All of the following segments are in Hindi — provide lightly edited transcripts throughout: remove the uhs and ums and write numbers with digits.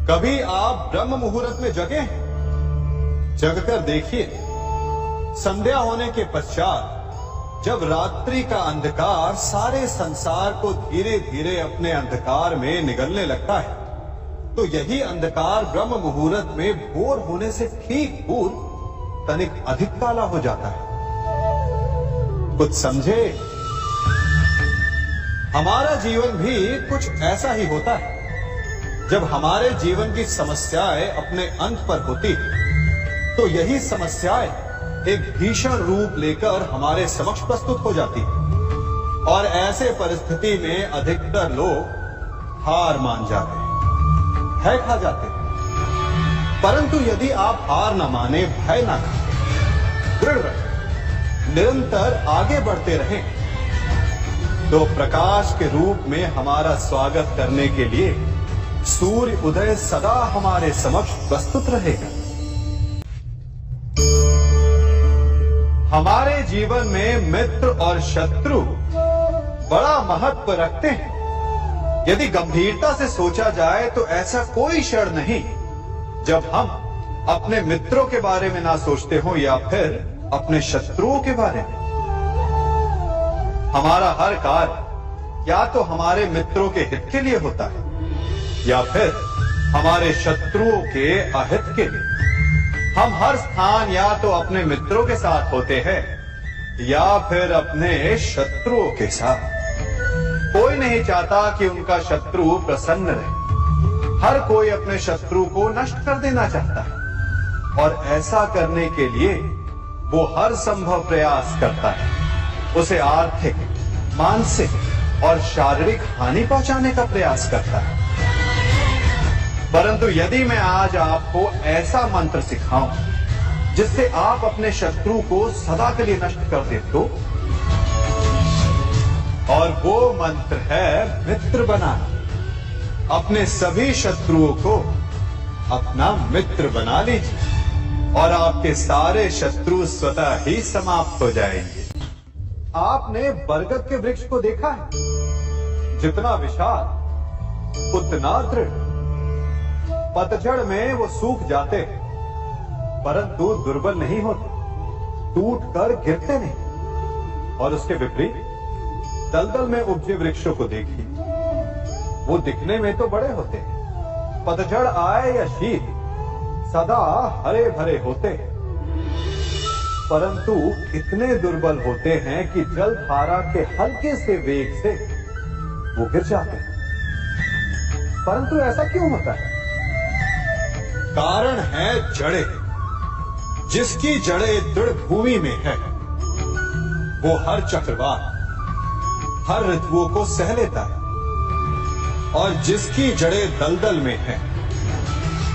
कभी आप ब्रह्म मुहूर्त में जगे हैं? जगकर देखिए, संध्या होने के पश्चात जब रात्रि का अंधकार सारे संसार को धीरे धीरे अपने अंधकार में निगलने लगता है, तो यही अंधकार ब्रह्म मुहूर्त में भोर होने से ठीक पूर्व तनिक अधिक काला हो जाता है। कुछ समझे? हमारा जीवन भी कुछ ऐसा ही होता है। जब हमारे जीवन की समस्याएं अपने अंत पर होती है, तो यही समस्याएं एक भीषण रूप लेकर हमारे समक्ष प्रस्तुत हो जाती है और ऐसे परिस्थिति में अधिकतर लोग हार मान जाते हैं, भय खा जाते हैं। परंतु यदि आप हार न माने, भय न खाएं, दृढ़ रहें, निरंतर आगे बढ़ते रहें, तो प्रकाश के रूप में हमारा स्वागत करने के लिए सूर्य उदय सदा हमारे समक्ष प्रस्तुत रहेगा। हमारे जीवन में मित्र और शत्रु बड़ा महत्व रखते हैं। यदि गंभीरता से सोचा जाए तो ऐसा कोई क्षण नहीं जब हम अपने मित्रों के बारे में ना सोचते हो या फिर अपने शत्रुओं के बारे में। हमारा हर कार्य या तो हमारे मित्रों के हित के लिए होता है या फिर हमारे शत्रुओं के अहित के लिए। हम हर स्थान या तो अपने मित्रों के साथ होते हैं या फिर अपने शत्रुओं के साथ। कोई नहीं चाहता कि उनका शत्रु प्रसन्न रहे। हर कोई अपने शत्रु को नष्ट कर देना चाहता है और ऐसा करने के लिए वो हर संभव प्रयास करता है। उसे आर्थिक, मानसिक और शारीरिक हानि पहुंचाने का प्रयास करता है। परंतु यदि मैं आज आपको ऐसा मंत्र सिखाऊं जिससे आप अपने शत्रु को सदा के लिए नष्ट कर दे तो, और वो मंत्र है मित्र बनाना। अपने सभी शत्रुओं को अपना मित्र बना लीजिए और आपके सारे शत्रु स्वतः ही समाप्त हो जाएंगे। आपने बरगद के वृक्ष को देखा है? जितना विशाल उतना दृढ़। पतझड़ में वो सूख जाते परंतु दुर्बल नहीं होते, टूट कर गिरते नहीं। और उसके विपरीत दलदल में उपजे वृक्षों को देखिए, वो दिखने में तो बड़े होते हैं, पतझड़ आए या शीत सदा हरे भरे होते हैं, परंतु इतने दुर्बल होते हैं कि जलधारा के हल्के से वेग से वो गिर जाते हैं। परंतु ऐसा क्यों होता है? कारण है जड़ें। जिसकी जड़ें दृढ़ भूमि में है वो हर चक्रवात, हर ऋतुओं को सह लेता है, और जिसकी जड़ें दलदल में है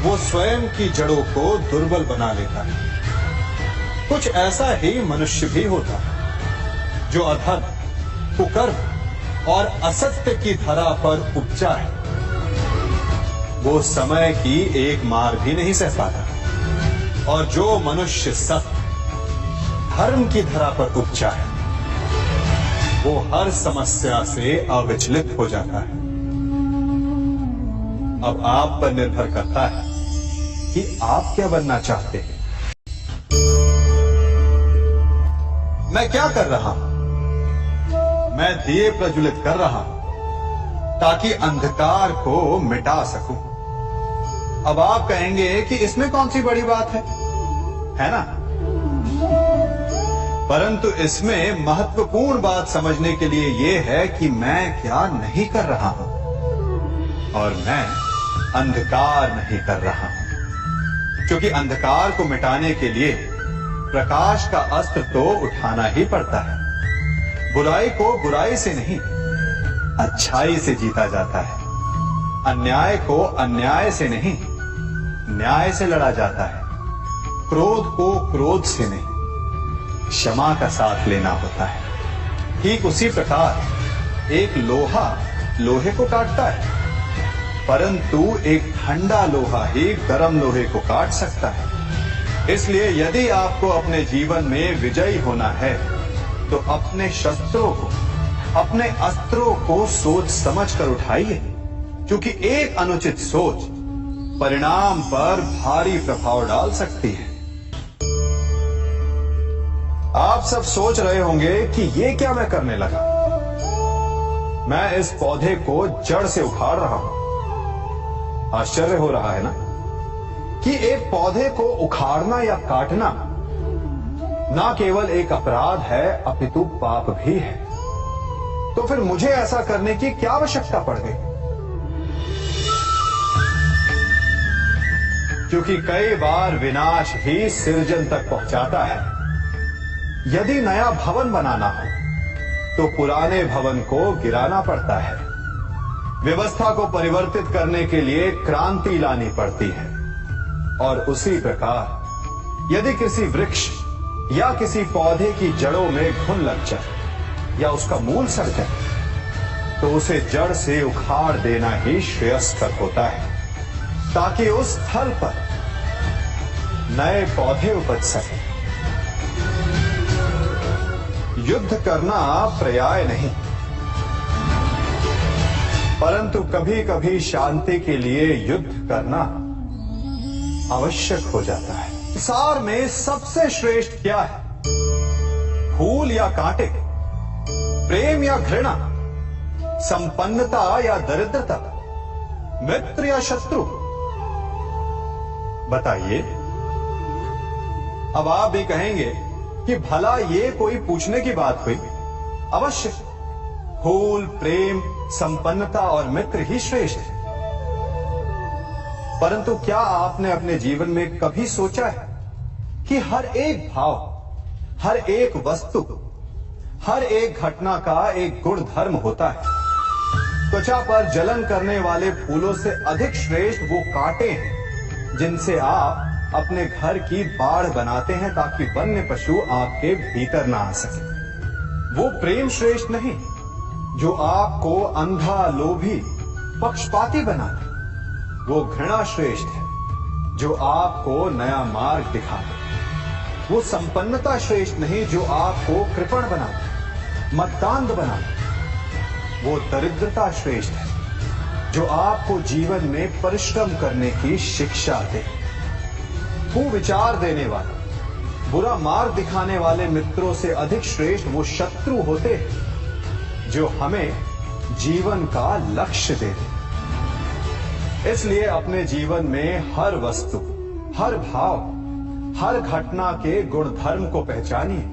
वो स्वयं की जड़ों को दुर्बल बना लेता है। कुछ ऐसा ही मनुष्य भी होता है जो अधर्म, कुकर्म और असत्य की धरा पर उपजा है। वो समय की एक मार भी नहीं सह पाता, और जो मनुष्य सत्य, धर्म की धरा पर उपजा है वो हर समस्या से अविचलित हो जाता है। अब आप पर निर्भर करता है कि आप क्या बनना चाहते हैं। मैं क्या कर रहा हूं? मैं दिए प्रज्वलित कर रहा हूं ताकि अंधकार को मिटा सकूं। अब आप कहेंगे कि इसमें कौन सी बड़ी बात है ना? परंतु इसमें महत्वपूर्ण बात समझने के लिए यह है कि मैं क्या नहीं कर रहा हूं, और मैं अंधकार नहीं कर रहा हूं। क्योंकि अंधकार को मिटाने के लिए प्रकाश का अस्त्र तो उठाना ही पड़ता है। बुराई को बुराई से नहीं, अच्छाई से जीता जाता है। अन्याय को अन्याय से नहीं, न्याय से लड़ा जाता है। क्रोध को क्रोध से नहीं, क्षमा का साथ लेना होता है। ठीक उसी प्रकार एक लोहा लोहे को काटता है, परंतु एक ठंडा लोहा ही गर्म लोहे को काट सकता है। इसलिए यदि आपको अपने जीवन में विजयी होना है तो अपने शस्त्रों को, अपने अस्त्रों को सोच समझ कर उठाइए, क्योंकि एक अनुचित सोच परिणाम पर भारी प्रभाव डाल सकती है। आप सब सोच रहे होंगे कि ये क्या मैं करने लगा। मैं इस पौधे को जड़ से उखाड़ रहा हूं। आश्चर्य हो रहा है ना कि एक पौधे को उखाड़ना या काटना ना केवल एक अपराध है अपितु पाप भी है। तो फिर मुझे ऐसा करने की क्या आवश्यकता पड़ गई? क्योंकि कई बार विनाश ही सृजन तक पहुंचाता है। यदि नया भवन बनाना हो तो पुराने भवन को गिराना पड़ता है। व्यवस्था को परिवर्तित करने के लिए क्रांति लानी पड़ती है। और उसी प्रकार यदि किसी वृक्ष या किसी पौधे की जड़ों में घुन लग जाए या उसका मूल सड़ जाए तो उसे जड़ से उखाड़ देना ही श्रेयस्कर होता है, ताकि उस स्थल पर नए पौधे उपज सके। युद्ध करना पर्याय नहीं, परंतु कभी कभी शांति के लिए युद्ध करना आवश्यक हो जाता है। संसार में सबसे श्रेष्ठ क्या है? फूल या कांटे, प्रेम या घृणा, संपन्नता या दरिद्रता, मित्र या शत्रु? बताइए। अब आप भी कहेंगे कि भला ये कोई पूछने की बात हुई? अवश्य फूल, प्रेम, संपन्नता और मित्र ही श्रेष्ठ है। परंतु क्या आपने अपने जीवन में कभी सोचा है कि हर एक भाव, हर एक वस्तु, हर एक घटना का एक गुण धर्म होता है? त्वचा पर जलन करने वाले फूलों से अधिक श्रेष्ठ वो कांटे हैं जिनसे आप अपने घर की बाड़ बनाते हैं ताकि वन्य पशु आपके भीतर ना आ सके। वो प्रेम श्रेष्ठ नहीं जो आपको अंधा, लोभी, पक्षपाती बनाते। वो घृणा श्रेष्ठ है जो आपको नया मार्ग दिखाते। वो संपन्नता श्रेष्ठ नहीं जो आपको कृपण बनाते, मद्दांध बनाते। वो दरिद्रता श्रेष्ठ है जो आपको जीवन में परिश्रम करने की शिक्षा दे। कुविचार देने वाले, बुरा मार्ग दिखाने वाले मित्रों से अधिक श्रेष्ठ वो शत्रु होते हैं जो हमें जीवन का लक्ष्य देते। इसलिए अपने जीवन में हर वस्तु, हर भाव, हर घटना के गुण धर्म को पहचानिए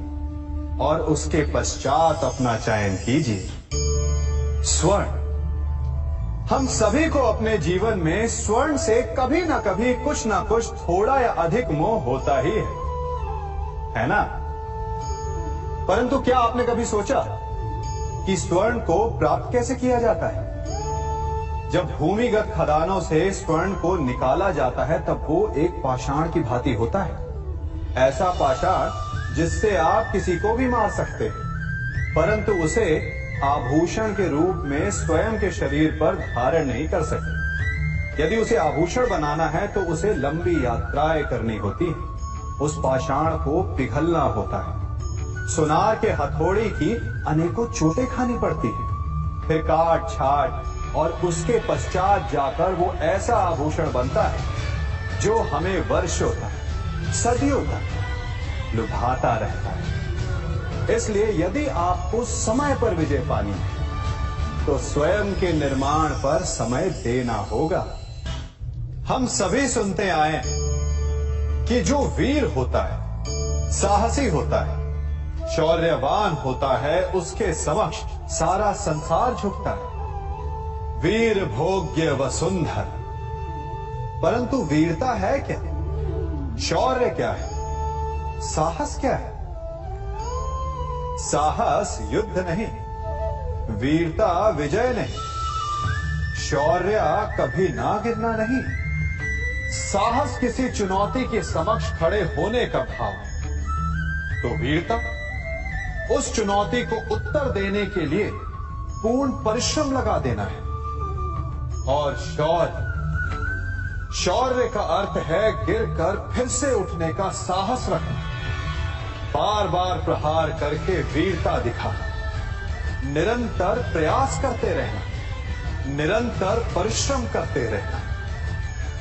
और उसके पश्चात अपना चयन कीजिए। स्वर्ण, हम सभी को अपने जीवन में स्वर्ण से कभी ना कभी कुछ ना कुछ थोड़ा या अधिक मोह होता ही है ना? परंतु क्या आपने कभी सोचा कि स्वर्ण को प्राप्त कैसे किया जाता है? जब भूमिगत खदानों से स्वर्ण को निकाला जाता है तब वो एक पाषाण की भांति होता है। ऐसा पाषाण जिससे आप किसी को भी मार सकते हैं, परंतु उसे आभूषण के रूप में स्वयं के शरीर पर धारण नहीं कर सकते। यदि उसे आभूषण बनाना है तो उसे लंबी यात्राएं करनी होती है। उस पाषाण को पिघलना होता है। सुनार के हथौड़ी की अनेकों चोटें खानी पड़ती है। फिर काट छाट और उसके पश्चात जाकर वो ऐसा आभूषण बनता है जो हमें वर्षों तक, सदियों तक लुभाता रहता है। इसलिए यदि आपको समय पर विजय पानी है तो स्वयं के निर्माण पर समय देना होगा। हम सभी सुनते आए कि जो वीर होता है, साहसी होता है, शौर्यवान होता है, उसके समक्ष सारा संसार झुकता है। वीर भोग्य वसुंधर। परंतु वीरता है क्या? शौर्य क्या है? साहस क्या है? साहस युद्ध नहीं, वीरता विजय नहीं, शौर्य कभी ना गिरना नहीं। साहस किसी चुनौती के समक्ष खड़े होने का भाव है, तो वीरता उस चुनौती को उत्तर देने के लिए पूर्ण परिश्रम लगा देना है। और शौर्य का अर्थ है गिरकर फिर से उठने का साहस रखना, बार बार प्रहार करके वीरता दिखाना, निरंतर प्रयास करते रहना, निरंतर परिश्रम करते रहना।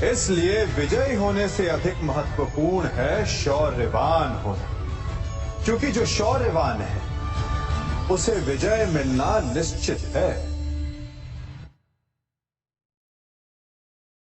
इसलिए विजयी होने से अधिक महत्वपूर्ण है शौर्यवान होना, क्योंकि जो शौर्यवान है उसे विजय मिलना निश्चित है।